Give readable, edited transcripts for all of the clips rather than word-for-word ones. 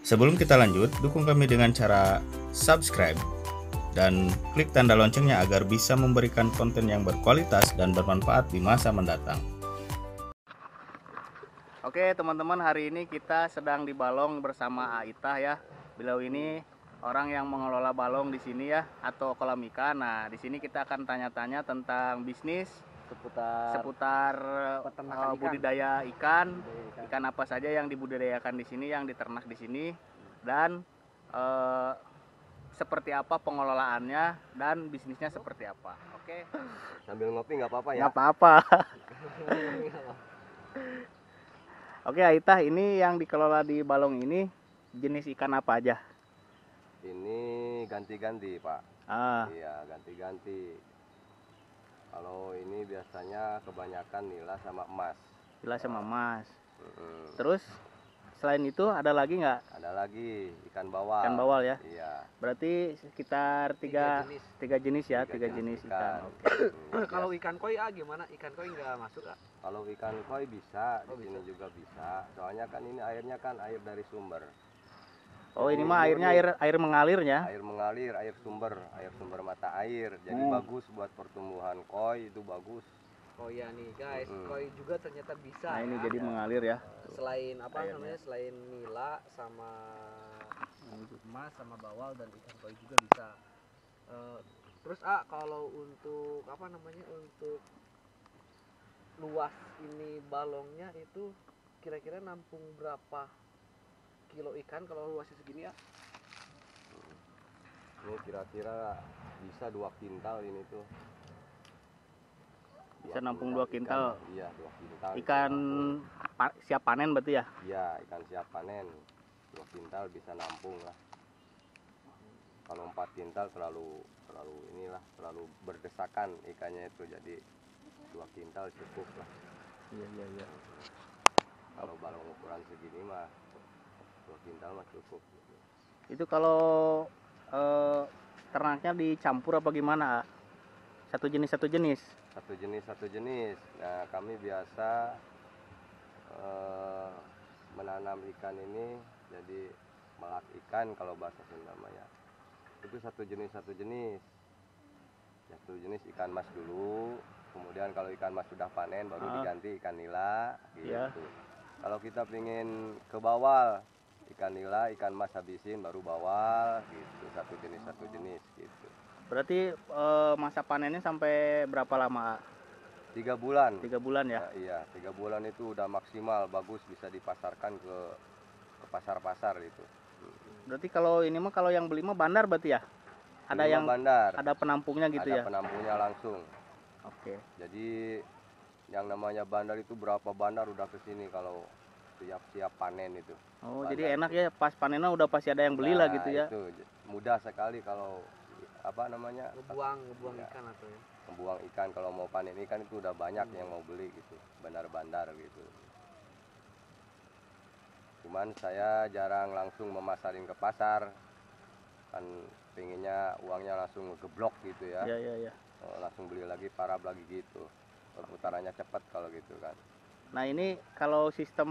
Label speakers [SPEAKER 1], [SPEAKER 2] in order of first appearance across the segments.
[SPEAKER 1] Sebelum kita lanjut, dukung kami dengan cara subscribe dan klik tanda loncengnya agar bisa memberikan konten yang berkualitas dan bermanfaat di masa mendatang. Oke teman-teman, hari ini kita sedang di Balong bersama Aitah ya. Beliau ini orang yang mengelola balong di sini ya, atau kolam ikan. Nah, di sini kita akan tanya-tanya tentang bisnis seputar budidaya ikan apa saja yang dibudidayakan di sini, yang diternak di sini, dan seperti apa pengelolaannya dan bisnisnya seperti apa. Oke.
[SPEAKER 2] Sambil ngopi nggak apa-apa ya?
[SPEAKER 1] Nggak apa-apa. Oke Aitah, ini yang dikelola di Balong ini jenis ikan apa aja?
[SPEAKER 2] Ini ganti-ganti Pak. Iya, ganti-ganti. Kalau ini biasanya kebanyakan nila sama emas.
[SPEAKER 1] Nila sama emas. Terus selain itu ada lagi nggak?
[SPEAKER 2] Ada lagi ikan bawal.
[SPEAKER 1] Ikan bawal ya?
[SPEAKER 2] Iya.
[SPEAKER 1] Berarti sekitar tiga jenis ya, tiga jenis ikan.
[SPEAKER 3] Oke. Kalau ikan koi gimana? Ikan koi nggak masuk ah?
[SPEAKER 2] Kalau ikan koi bisa, di sini juga bisa. Soalnya kan ini airnya kan air dari sumber.
[SPEAKER 1] Oh, ini mah airnya air mengalirnya?
[SPEAKER 2] Air mengalir, air sumber mata air. Jadi bagus buat pertumbuhan koi, itu bagus.
[SPEAKER 3] Oh ya nih guys, koi juga ternyata bisa.
[SPEAKER 1] Nah, ini
[SPEAKER 3] ya.
[SPEAKER 1] jadi mengalir ya.
[SPEAKER 3] Selain apa namanya? Selain nila sama emas sama bawal dan ikan koi juga bisa. Terus kalau untuk apa namanya? Untuk luas ini balongnya itu kira-kira nampung berapa kilo ikan kalau luasnya segini ya?
[SPEAKER 2] Ini kira-kira bisa 2 kintal ini tuh.
[SPEAKER 1] Bisa nampung 2 kintal.
[SPEAKER 2] Iya, 2 kintal.
[SPEAKER 1] Ikan siap panen berarti ya?
[SPEAKER 2] Iya, ikan siap panen. 2 kintal bisa nampung lah. Kalau 4 kintal terlalu terlalu berdesakan ikannya itu, jadi 2 kintal cukup lah.
[SPEAKER 1] Iya.
[SPEAKER 2] Kalau balong ukuran segini mah 2 kintal mah cukup.
[SPEAKER 1] Itu kalau ternaknya dicampur apa gimana? Satu jenis? Satu jenis.
[SPEAKER 2] Nah, kami biasa menanam ikan ini jadi melak ikan kalau bahasa Sunda namanya. Itu satu jenis. Satu jenis ikan mas dulu. Kemudian kalau ikan mas sudah panen baru diganti ikan nila gitu.
[SPEAKER 1] Yeah.
[SPEAKER 2] Kalau kita pingin ke bawal, ikan nila, ikan mas habisin baru bawal gitu. Satu jenis gitu.
[SPEAKER 1] Berarti masa panennya sampai berapa lama?
[SPEAKER 2] 3 bulan.
[SPEAKER 1] 3 bulan ya?
[SPEAKER 2] Iya, 3 bulan itu udah maksimal, bagus, bisa dipasarkan ke pasar-pasar gitu.
[SPEAKER 1] Berarti kalau ini mah, kalau yang beli mah bandar berarti ya? Ada
[SPEAKER 2] ini
[SPEAKER 1] yang
[SPEAKER 2] bandar.
[SPEAKER 1] Ada penampungnya gitu ya?
[SPEAKER 2] Ada penampungnya langsung.
[SPEAKER 1] Oke.
[SPEAKER 2] Jadi yang namanya bandar itu berapa bandar udah kesini kalau siap panen itu.
[SPEAKER 1] Oh,
[SPEAKER 2] bandar
[SPEAKER 1] jadi enak ya, pas panennya udah pasti ada yang beli lah gitu ya?
[SPEAKER 2] Itu mudah sekali kalau apa namanya?
[SPEAKER 3] Ngebuang ikan atau ya?
[SPEAKER 2] Membuang ikan, kalau mau panen ikan itu udah banyak yang mau beli gitu, bandar-bandar gitu. Cuman saya jarang langsung memasarin ke pasar, kan pengennya uangnya langsung ngegeblok gitu ya.
[SPEAKER 1] Iya.
[SPEAKER 2] Langsung beli lagi, parab lagi gitu, perputarannya cepat kalau gitu kan.
[SPEAKER 1] Nah, ini kalau sistem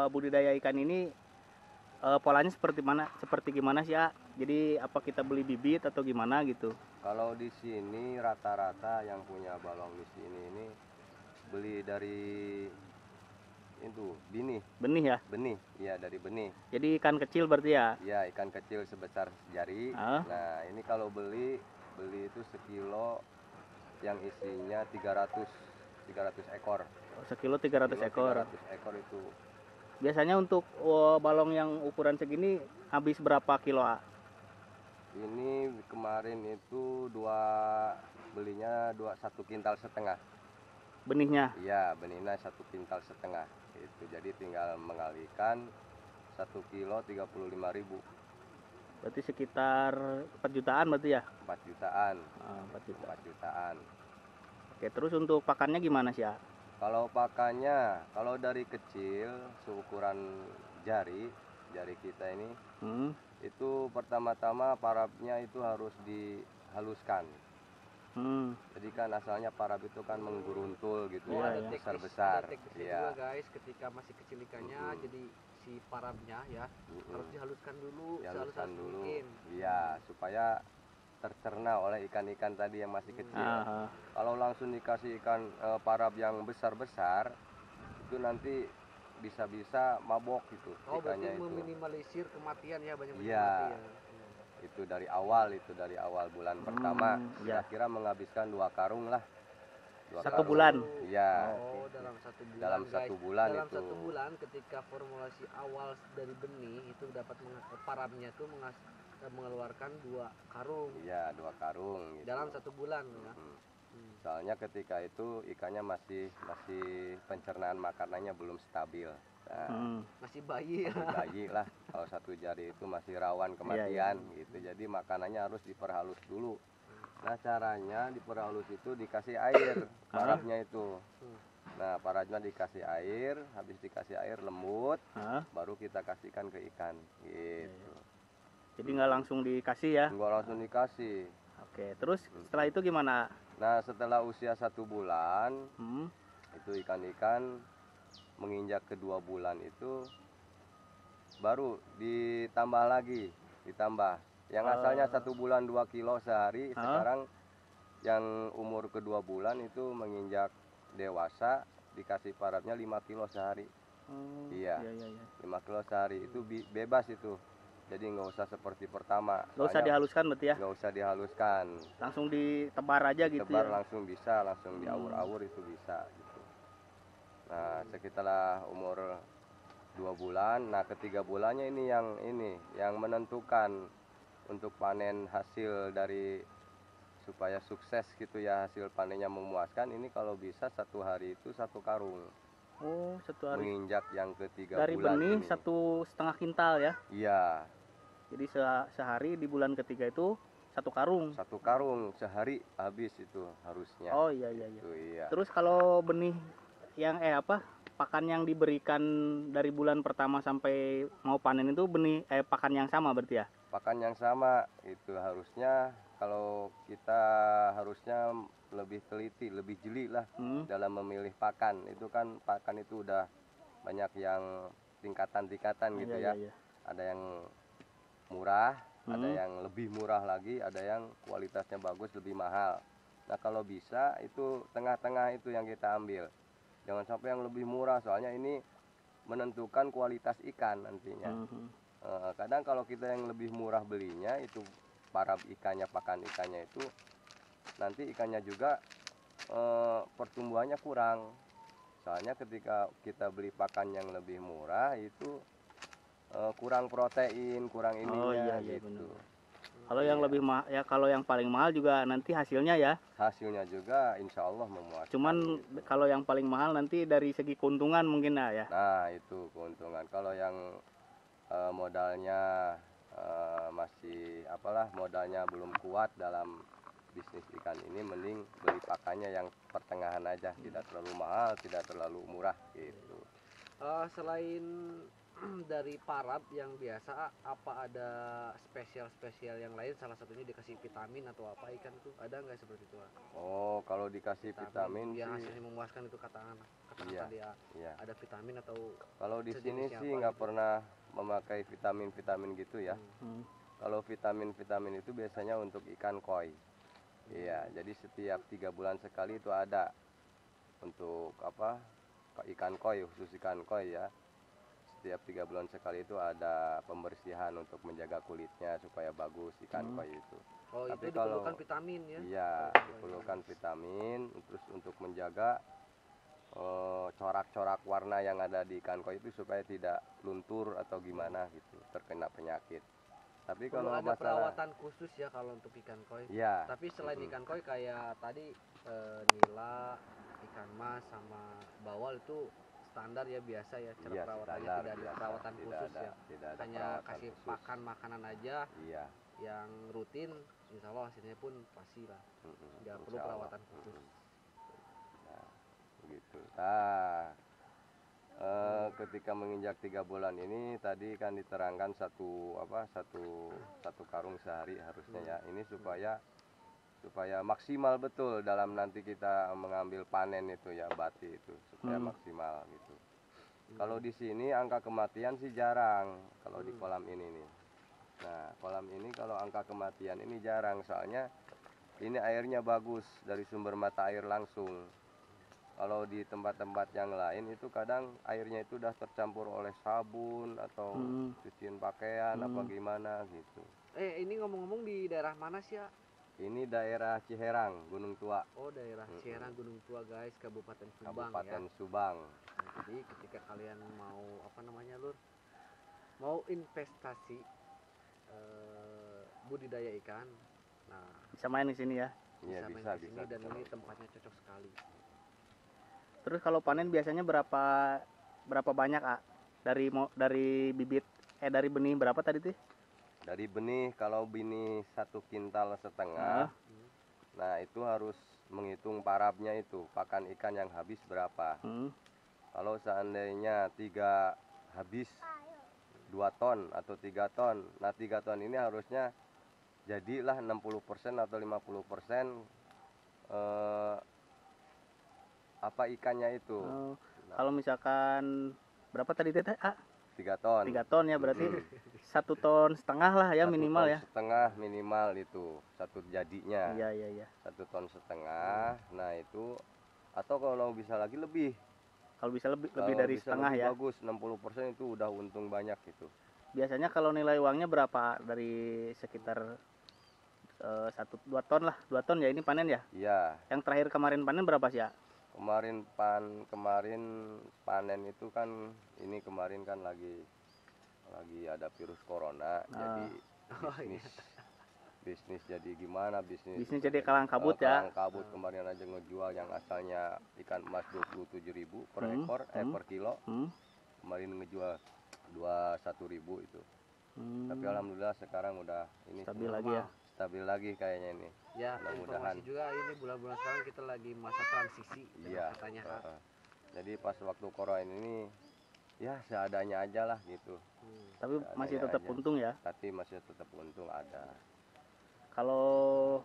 [SPEAKER 1] budidaya ikan ini polanya seperti gimana sih ya? Jadi apa kita beli bibit atau gimana gitu?
[SPEAKER 2] Kalau di sini rata-rata yang punya balong di sini ini beli dari itu benih
[SPEAKER 1] ya?
[SPEAKER 2] Benih, iya, dari benih.
[SPEAKER 1] Jadi ikan kecil berarti ya?
[SPEAKER 2] Iya, ikan kecil sebesar jari. Nah, ini kalau beli itu sekilo yang isinya 300 ekor.
[SPEAKER 1] Sekilo 300 ekor.
[SPEAKER 2] 300 ekor itu.
[SPEAKER 1] Biasanya untuk balong yang ukuran segini habis berapa kilo?
[SPEAKER 2] Ini kemarin itu belinya 1 kintal setengah.
[SPEAKER 1] Benihnya?
[SPEAKER 2] Iya, benihnya 1 kintal setengah. Itu jadi tinggal mengalihkan 1 kilo 35.000.
[SPEAKER 1] Berarti sekitar 4 jutaan berarti ya?
[SPEAKER 2] 4 jutaan.
[SPEAKER 1] 4
[SPEAKER 2] jutaan.
[SPEAKER 1] Oke, terus untuk pakannya gimana sih ya?
[SPEAKER 2] Kalau pakannya, kalau dari kecil seukuran jari kita ini, itu pertama-tama parabnya itu harus dihaluskan. Jadi kan asalnya parab itu kan mengguruntul gitu
[SPEAKER 3] Oh,
[SPEAKER 2] ya,
[SPEAKER 3] ada teknis,
[SPEAKER 2] besar-besar.
[SPEAKER 3] ada teknisnya
[SPEAKER 2] Iya.
[SPEAKER 3] juga guys, ketika masih kecil ikannya, jadi si parabnya ya harus dihaluskan dulu
[SPEAKER 2] Dihaluskan
[SPEAKER 3] sehalus
[SPEAKER 2] dulu.
[SPEAKER 3] mungkin.
[SPEAKER 2] Iya, supaya tercerna oleh ikan-ikan tadi yang masih kecil.
[SPEAKER 1] Ah,
[SPEAKER 2] Kalau langsung dikasih ikan parab yang besar-besar, itu nanti bisa-bisa mabok gitu
[SPEAKER 3] Oh, berarti
[SPEAKER 2] ikannya itu.
[SPEAKER 3] meminimalisir kematian ya, banyak
[SPEAKER 2] Iya.
[SPEAKER 3] mati ya.
[SPEAKER 2] Itu dari awal bulan pertama
[SPEAKER 1] iya.
[SPEAKER 2] kira-kira menghabiskan 2 karung lah. 2
[SPEAKER 1] Satu
[SPEAKER 2] karung.
[SPEAKER 1] bulan.
[SPEAKER 2] Iya.
[SPEAKER 3] Oh, dalam 1 bulan
[SPEAKER 2] Dalam
[SPEAKER 3] guys.
[SPEAKER 2] 1 bulan
[SPEAKER 3] Dalam
[SPEAKER 2] itu.
[SPEAKER 3] 1 bulan ketika formulasi awal dari benih itu dapat parabnya itu mengeluarkan 2 karung
[SPEAKER 2] Iya, 2 karung gitu.
[SPEAKER 3] dalam 1 bulan ya.
[SPEAKER 2] Soalnya ketika itu ikannya masih pencernaan makanannya belum stabil. Nah,
[SPEAKER 3] Masih bayi ya.
[SPEAKER 2] masih bayi lah. Kalau 1 jari itu masih rawan kematian gitu. Jadi makanannya harus diperhalus dulu. Nah, caranya diperhalus itu dikasih air parabnya itu. Nah, parabnya dikasih air, habis dikasih air lembut, baru kita kasihkan ke ikan gitu.
[SPEAKER 1] Jadi nggak langsung dikasih ya?
[SPEAKER 2] Enggak langsung dikasih.
[SPEAKER 1] Oke, terus setelah itu gimana?
[SPEAKER 2] Nah, setelah usia 1 bulan,
[SPEAKER 1] Hmm.
[SPEAKER 2] itu ikan-ikan menginjak ke 2 bulan itu baru ditambah lagi, ditambah. Yang asalnya 1 bulan 2 kilo sehari, sekarang yang umur kedua bulan itu menginjak dewasa dikasih parabnya 5 kilo sehari. Iya. 5 kilo sehari itu bebas itu. Jadi nggak usah seperti pertama.
[SPEAKER 1] Nggak usah dihaluskan berarti ya?
[SPEAKER 2] Nggak usah dihaluskan.
[SPEAKER 1] Langsung ditebar aja gitu
[SPEAKER 2] Ditebar
[SPEAKER 1] ya?
[SPEAKER 2] langsung bisa, langsung diawur-awur itu bisa gitu. Nah, setelah umur 2 bulan, nah ketiga bulannya ini yang menentukan untuk panen hasil dari supaya sukses gitu ya, hasil panennya memuaskan. Ini kalau bisa 1 hari itu 1 karung.
[SPEAKER 1] Oh, 1 hari.
[SPEAKER 2] Menginjak yang ketiga
[SPEAKER 1] Dari
[SPEAKER 2] bulan
[SPEAKER 1] benih
[SPEAKER 2] ini.
[SPEAKER 1] 1,5 kintal ya?
[SPEAKER 2] Iya.
[SPEAKER 1] Jadi sehari di bulan ketiga itu 1 karung.
[SPEAKER 2] 1 karung sehari habis itu harusnya.
[SPEAKER 1] Oh iya iya.
[SPEAKER 2] Itu, iya.
[SPEAKER 1] Terus kalau benih yang pakan yang diberikan dari bulan pertama sampai mau panen itu benih pakan yang sama berarti ya?
[SPEAKER 2] Pakan yang sama itu harusnya, kalau kita harusnya lebih teliti, lebih jeli lah dalam memilih pakan. Itu kan pakan itu udah banyak yang tingkatan-tingkatan gitu ya. Ada yang murah, ada yang lebih murah lagi, ada yang kualitasnya bagus, lebih mahal. Nah, kalau bisa itu tengah-tengah itu yang kita ambil. Jangan sampai yang lebih murah, soalnya ini menentukan kualitas ikan nantinya. Kadang kalau kita yang lebih murah belinya itu parab ikannya, pakan ikannya itu nanti ikannya juga pertumbuhannya kurang. Soalnya ketika kita beli pakan yang lebih murah itu kurang protein, kurang ininya gitu.
[SPEAKER 1] Kalau yang lebih kalau yang paling mahal juga nanti hasilnya ya.
[SPEAKER 2] Hasilnya juga insya Allah memuaskan.
[SPEAKER 1] Cuman
[SPEAKER 2] gitu.
[SPEAKER 1] kalau yang paling mahal nanti dari segi keuntungan mungkin ya.
[SPEAKER 2] Nah, itu keuntungan. Kalau yang modalnya masih modalnya belum kuat dalam bisnis ikan ini, mending beli pakannya yang pertengahan aja, tidak terlalu mahal, tidak terlalu murah gitu.
[SPEAKER 3] Selain dari parab yang biasa, apa ada spesial yang lain? Salah satunya dikasih vitamin atau apa ikan tuh, ada nggak seperti itu?
[SPEAKER 2] Oh, kalau dikasih vitamin
[SPEAKER 3] yang
[SPEAKER 2] sih,
[SPEAKER 3] hasilnya memuaskan itu katakan
[SPEAKER 2] iya,
[SPEAKER 3] tadi
[SPEAKER 2] iya.
[SPEAKER 3] ada vitamin atau
[SPEAKER 2] Kalau di sini
[SPEAKER 3] sejenisnya
[SPEAKER 2] sih
[SPEAKER 3] apa
[SPEAKER 2] nggak
[SPEAKER 3] gitu?
[SPEAKER 2] pernah memakai vitamin gitu ya. Kalau vitamin itu biasanya untuk ikan koi. Iya, jadi setiap 3 bulan sekali itu ada untuk ikan koi, khusus ikan koi ya. Setiap 3 bulan sekali itu ada pembersihan untuk menjaga kulitnya supaya bagus ikan koi itu.
[SPEAKER 3] Oh,
[SPEAKER 2] Tapi
[SPEAKER 3] itu
[SPEAKER 2] kalau
[SPEAKER 3] diperlukan vitamin ya?
[SPEAKER 2] Iya, diperlukan vitamin, terus untuk menjaga corak-corak warna yang ada di ikan koi itu supaya tidak luntur atau gimana gitu, terkena penyakit. Tapi
[SPEAKER 3] Perlu
[SPEAKER 2] kalau
[SPEAKER 3] ada
[SPEAKER 2] masalah
[SPEAKER 3] perawatan khusus ya kalau untuk ikan koi.
[SPEAKER 2] Iya.
[SPEAKER 3] Tapi selain ikan koi kayak tadi nila, ikan mas sama bawal itu standar ya, biasa ya cara
[SPEAKER 2] Iya,
[SPEAKER 3] perawatannya,
[SPEAKER 2] standar,
[SPEAKER 3] tidak ada
[SPEAKER 2] biasa.
[SPEAKER 3] perawatan
[SPEAKER 2] Tidak
[SPEAKER 3] khusus
[SPEAKER 2] ada-
[SPEAKER 3] ya.
[SPEAKER 2] tidak ada
[SPEAKER 3] Hanya
[SPEAKER 2] perawatan
[SPEAKER 3] kasih
[SPEAKER 2] khusus.
[SPEAKER 3] pakan makanan aja
[SPEAKER 2] Iya.
[SPEAKER 3] yang rutin, insya Allah hasilnya pun pasti lah. Nggak perlu
[SPEAKER 2] Insya Allah.
[SPEAKER 3] perawatan khusus.
[SPEAKER 2] Nah, begitu. Nah, ketika menginjak 3 bulan ini tadi kan diterangkan satu karung sehari harusnya ya. Ini supaya supaya maksimal betul dalam nanti kita mengambil panen itu ya, bati itu supaya maksimal gitu. Kalau di sini angka kematian sih jarang kalau di kolam ini nih. Nah, kolam ini kalau angka kematian ini jarang, soalnya ini airnya bagus dari sumber mata air langsung. Kalau di tempat-tempat yang lain itu kadang airnya itu udah tercampur oleh sabun atau cucian pakaian apa gimana gitu.
[SPEAKER 3] Ini ngomong-ngomong di daerah mana sih ya?
[SPEAKER 2] Ini daerah Ciherang, Gunung Tua.
[SPEAKER 3] Oh, daerah Ciherang Gunung Tua guys, Kabupaten Subang
[SPEAKER 2] Kabupaten
[SPEAKER 3] ya.
[SPEAKER 2] Subang.
[SPEAKER 3] Nah, jadi ketika kalian mau apa namanya lur, mau investasi budidaya ikan, nah
[SPEAKER 1] Bisa main di sini ya.
[SPEAKER 2] Iya,
[SPEAKER 3] main
[SPEAKER 2] bisa
[SPEAKER 3] ke sini dan ini tempatnya cocok sekali.
[SPEAKER 1] Terus kalau panen biasanya berapa banyak, A? Dari bibit dari benih berapa tadi tuh?
[SPEAKER 2] Dari benih, kalau benih 1,5 kintal, nah itu harus menghitung parabnya itu, pakan ikan yang habis berapa. Kalau seandainya 3 habis 2 ton atau 3 ton, nah 3 ton ini harusnya jadilah 60% atau 50% apa ikannya itu.
[SPEAKER 1] Kalau misalkan berapa tadi teh, A?
[SPEAKER 2] 3 ton.
[SPEAKER 1] 3 ton ya, berarti 1,5 ton lah ya
[SPEAKER 2] 1
[SPEAKER 1] minimal
[SPEAKER 2] ton
[SPEAKER 1] ya.
[SPEAKER 2] setengah minimal itu satu jadinya.
[SPEAKER 1] Iya.
[SPEAKER 2] 1,5 ton. Nah itu, atau kalau bisa lagi lebih.
[SPEAKER 1] Kalau bisa lebih
[SPEAKER 2] Kalau
[SPEAKER 1] dari
[SPEAKER 2] bisa
[SPEAKER 1] setengah
[SPEAKER 2] lebih
[SPEAKER 1] ya.
[SPEAKER 2] bagus, 60% itu udah untung banyak gitu.
[SPEAKER 1] Biasanya kalau nilai uangnya berapa, dari sekitar 1-2 ton lah, 2 ton ya ini panen ya.
[SPEAKER 2] Iya.
[SPEAKER 1] Yang terakhir kemarin panen berapa sih ya?
[SPEAKER 2] Kemarin panen itu kan, ini kemarin kan lagi ada virus corona, jadi bisnis jadi gimana, bisnis
[SPEAKER 1] jadi kalang kabut ya.
[SPEAKER 2] kalang kabut. Kemarin aja ngejual yang asalnya ikan emas 27.000 per ekor, per kilo, kemarin ngejual 21.000 itu. Tapi alhamdulillah sekarang udah ini
[SPEAKER 1] Stabil lagi ya.
[SPEAKER 2] Stabil lagi kayaknya ini.
[SPEAKER 3] Ya,
[SPEAKER 2] Mudah-mudahan.
[SPEAKER 3] informasi juga ini bulan-bulan sekarang kita lagi masa transisi.
[SPEAKER 2] Iya.
[SPEAKER 3] Katanya
[SPEAKER 2] Jadi pas waktu corona ini ya seadanya aja lah gitu.
[SPEAKER 1] Tapi masih
[SPEAKER 2] Seadanya
[SPEAKER 1] tetap
[SPEAKER 2] aja.
[SPEAKER 1] untung ya.
[SPEAKER 2] Tapi masih tetap untung ada.
[SPEAKER 1] Kalau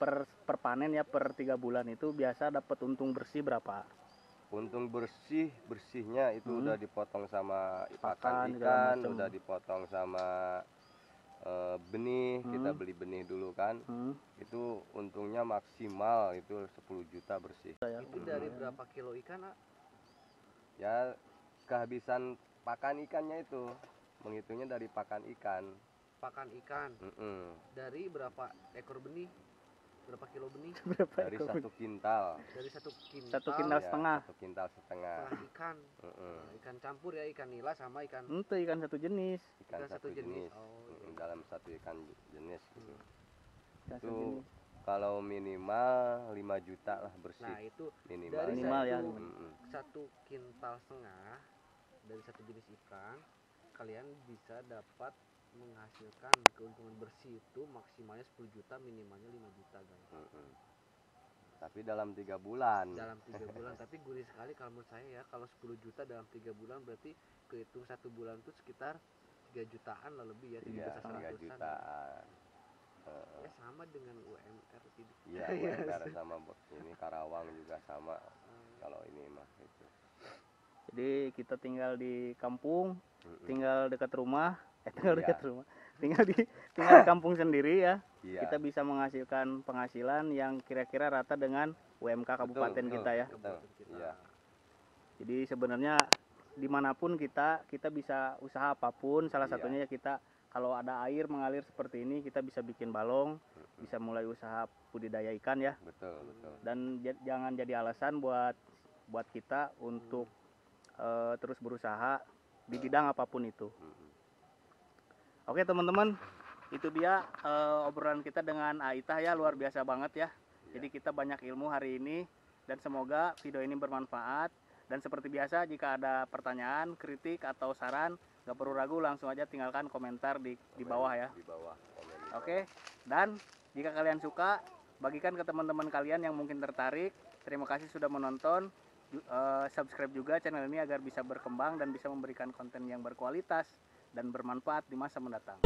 [SPEAKER 1] per panen ya, per 3 bulan itu biasa dapat untung bersih berapa?
[SPEAKER 2] Untung bersihnya itu udah dipotong sama
[SPEAKER 1] Pakan,
[SPEAKER 2] pakan
[SPEAKER 1] segala
[SPEAKER 2] ikan,
[SPEAKER 1] macem.
[SPEAKER 2] udah dipotong sama benih. Kita beli benih dulu kan. Itu untungnya maksimal itu 10 juta bersih.
[SPEAKER 3] itu dari berapa kilo ikan, A?
[SPEAKER 2] Ya kehabisan pakan ikannya itu, menghitungnya dari pakan ikan.
[SPEAKER 3] Pakan ikan dari berapa ekor benih, berapa kilo benih?
[SPEAKER 2] Dari 1 kintal.
[SPEAKER 3] Dari 1 kintal.
[SPEAKER 1] 1 kintal setengah.
[SPEAKER 2] 1 kintal setengah.
[SPEAKER 3] Ikan. Ikan campur ya, ikan nila sama ikan.
[SPEAKER 1] Itu ikan satu jenis.
[SPEAKER 2] Ikan satu jenis.
[SPEAKER 3] Oh,
[SPEAKER 2] Dalam satu ikan jenis gitu.
[SPEAKER 1] Ikan
[SPEAKER 2] Itu
[SPEAKER 1] sejenis.
[SPEAKER 2] kalau minimal 5 juta lah bersih.
[SPEAKER 3] Nah itu
[SPEAKER 2] Minimal.
[SPEAKER 3] dari
[SPEAKER 1] Minimal ya.
[SPEAKER 3] 1 kintal setengah dari satu jenis ikan, kalian bisa dapat menghasilkan keuntungan bersih itu maksimalnya 10 juta, minimalnya 5 juta guys.
[SPEAKER 2] Tapi dalam 3 bulan.
[SPEAKER 3] Dalam 3 bulan. Tapi gurih sekali kalau menurut saya ya. Kalau 10 juta dalam 3 bulan berarti kehitung 1 bulan itu sekitar 3 jutaan lah lebih ya. 3
[SPEAKER 2] Iya,
[SPEAKER 3] juta
[SPEAKER 2] 3
[SPEAKER 3] 100-an.
[SPEAKER 2] jutaan.
[SPEAKER 3] Ya sama dengan UMR tidak.
[SPEAKER 2] Iya, UMR sama ini Karawang juga sama. Kalau ini mah itu.
[SPEAKER 1] Jadi kita tinggal di kampung, tinggal dekat rumah, tinggal di kampung sendiri ya.
[SPEAKER 2] Iya.
[SPEAKER 1] Kita bisa menghasilkan penghasilan yang kira-kira rata dengan UMK kabupaten kita ya.
[SPEAKER 2] Betul. Iya.
[SPEAKER 1] Jadi sebenarnya dimanapun kita bisa usaha apapun. Salah satunya ya kita, kalau ada air mengalir seperti ini, kita bisa bikin balong, bisa mulai usaha budidaya ikan ya.
[SPEAKER 2] Betul.
[SPEAKER 1] Dan jangan jadi alasan buat kita untuk terus berusaha di bidang apapun itu. Oke teman-teman, itu dia obrolan kita dengan Aitah ya, luar biasa banget ya. Jadi kita banyak ilmu hari ini, dan semoga video ini bermanfaat. Dan seperti biasa, jika ada pertanyaan, kritik atau saran, gak perlu ragu, langsung aja tinggalkan komentar di bawah ya.
[SPEAKER 2] Di bawah.
[SPEAKER 1] Oke, dan jika kalian suka, bagikan ke teman-teman kalian yang mungkin tertarik. Terima kasih sudah menonton. Subscribe juga channel ini agar bisa berkembang dan bisa memberikan konten yang berkualitas dan bermanfaat di masa mendatang.